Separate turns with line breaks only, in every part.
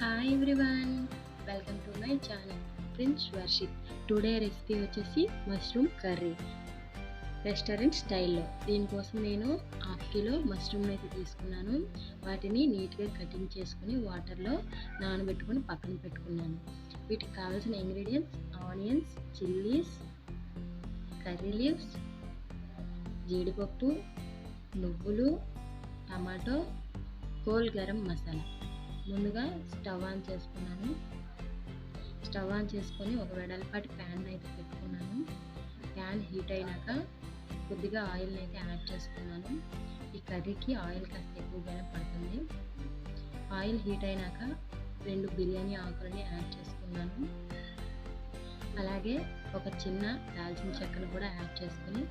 Hi everyone, welcome to my channel prince worship. Today recipe వచ్చేసి mushroom curry restaurant స్టైల్లో. దీనికోసం నేను 1/2 kilo mushroom అయితే తీసుకున్నాను. వాటిని నీట్గా కటింగ్ చేసుకుని వాటర్లో నానబెట్టుకొని పక్కన పెట్టుకున్నాను. వీటికి కావాల్సిన ingredients onions, chillies, curry leaves, జీడిపప్పు, నువ్వులు, టమాటో, హోల్ గరం మసాలా. ముందుగా స్టవ్ ఆన్ చేసుకున్నాను. స్టవ్ ఆన్ చేసుకొని ఒక వెడల్పాటి ప్యాన్ అయితే పెట్టుకున్నాను. ప్యాన్ హీట్ అయినాక కొద్దిగా ఆయిల్ని అయితే యాడ్ చేసుకున్నాను. ఈ కర్రీకి ఆయిల్ కాస్త ఎక్కువగానే పడుతుంది. ఆయిల్ హీట్ అయినాక 2 బిర్యానీ ఆకులని యాడ్ చేసుకున్నాను. అలాగే ఒక చిన్న దాల్చిన చెక్కను కూడా యాడ్ చేసుకొని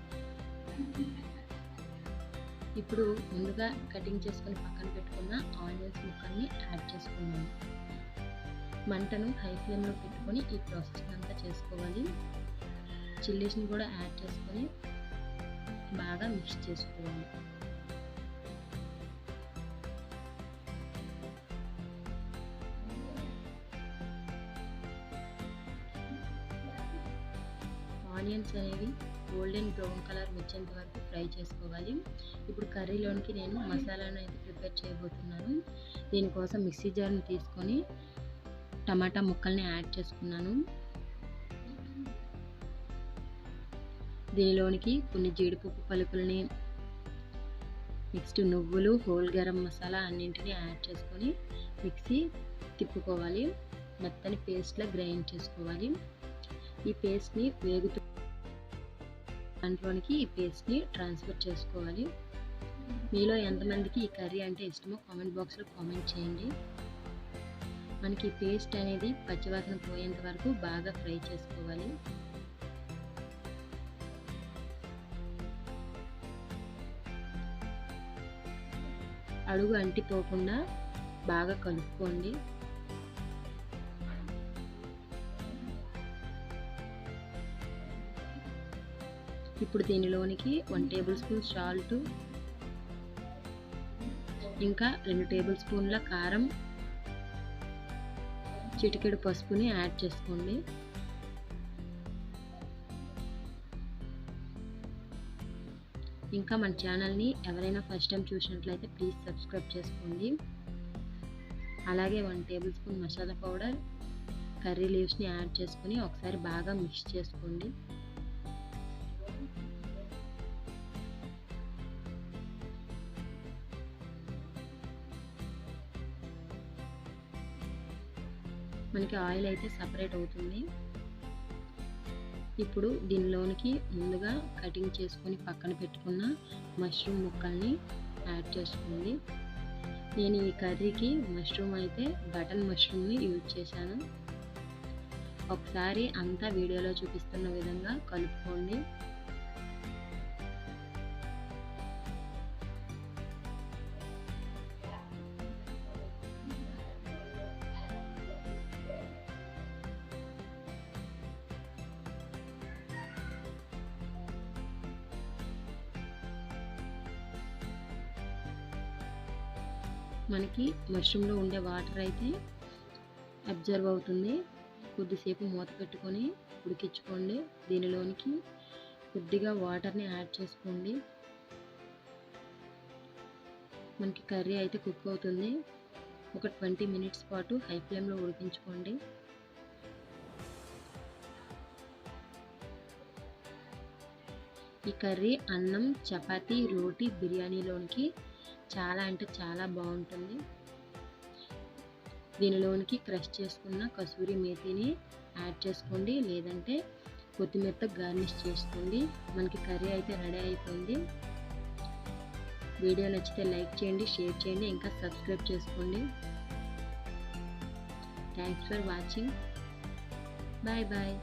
ఇప్పుడు ముందుగా కటింగ్ చేసుకొని పక్కన పెట్టుకున్న ఆనియన్స్ ముక్కల్ని యాడ్ చేసుకున్నాను. మంటను హై ఫ్లేమ్లో పెట్టుకొని ఈ ప్రాసెస్ అంతా చేసుకోవాలి. చిల్లీస్ని కూడా యాడ్ చేసుకొని బాగా మిక్స్ చేసుకోవాలి. ఆనియన్స్ అనేవి గోల్డెన్ బ్రౌన్ కలర్ వచ్చేంత వరకు ఫ్రై చేసుకోవాలి. ఇప్పుడు కర్రీలోనికి నేను మసాలాను అయితే ప్రిపేర్ చేయబోతున్నాను. దీనికోసం మిక్సీ జార్ని తీసుకొని టమాటా ముక్కల్ని యాడ్ చేసుకున్నాను. దీనిలోనికి కొన్ని జీడిపప్పు పలుకుల్ని, నెక్స్ట్ నువ్వులు, హోల్ గరం మసాలా అన్నింటినీ యాడ్ చేసుకొని మిక్సీ తిప్పుకోవాలి. మెత్తని పేస్ట్లా గ్రైండ్ చేసుకోవాలి. ఈ పేస్ట్ని దాంట్లోనికి ఈ పేస్ట్ని ట్రాన్స్ఫర్ చేసుకోవాలి. మీలో ఎంతమందికి ఈ కర్రీ అంటే ఇష్టమో కామెంట్ బాక్స్లో కామెంట్ చేయండి. మనకి ఈ పేస్ట్ అనేది పచ్చివాసన పోయేంత వరకు బాగా ఫ్రై చేసుకోవాలి. అడుగు అంటిపోకుండా బాగా కలుపుకోండి. ఇప్పుడు దీనిలోనికి 1 టేబుల్ స్పూన్ సాల్ట్, ఇంకా 2 టేబుల్ స్పూన్ల కారం, చిటికెడు పసుపుని యాడ్ చేసుకోండి. ఇంకా మన ఛానల్ని ఎవరైనా ఫస్ట్ టైం చూసినట్లయితే ప్లీజ్ సబ్స్క్రైబ్ చేసుకోండి. అలాగే 1 tablespoon masala powder, curry లీవ్స్ని యాడ్ చేసుకొని ఒకసారి బాగా మిక్స్ చేసుకోండి. మనకి ఆయిల్ అయితే సపరేట్ అవుతుంది. ఇప్పుడు దీనిలోనికి ముందుగా కటింగ్ చేసుకొని పక్కన పెట్టుకున్న మష్రూమ్ ముక్కల్ని యాడ్ చేసుకోండి. నేను ఈ కర్రీకి మష్రూమ్ అయితే బటన్ మష్రూమ్ని యూజ్ చేశాను. ఒకసారి అంతా వీడియోలో చూపిస్తున్న విధంగా కలుపుకోండి. మనకి మష్రూమ్లో ఉండే వాటర్ అయితే అబ్జర్వ్ అవుతుంది. కొద్దిసేపు మూత పెట్టుకొని ఉడికించుకోండి. దీనిలోనికి కొద్దిగా వాటర్ని యాడ్ చేసుకోండి. మనకి కర్రీ అయితే కుక్ అవుతుంది. ఒక 20 మినిట్స్ పాటు హై ఫ్లేమ్లో ఉడికించుకోండి. ఈ కర్రీ అన్నం, చపాతీ, రోటీ, బిర్యానీలోనికి చాలా అంటే చాలా బాగుంటుంది. దీనిలోనికి క్రష్ చేసుకున్న కసూరి మేతిని యాడ్ చేసుకోండి, లేదంటే కొత్తిమీరతో గార్నిష్ చేసుకోండి. మనకి కర్రీ అయితే రెడీ అయిపోయింది. వీడియో నచ్చితే లైక్ చేయండి, షేర్ చేయండి, ఇంకా సబ్స్క్రైబ్ చేసుకోండి. Thanks for watching. Bye bye.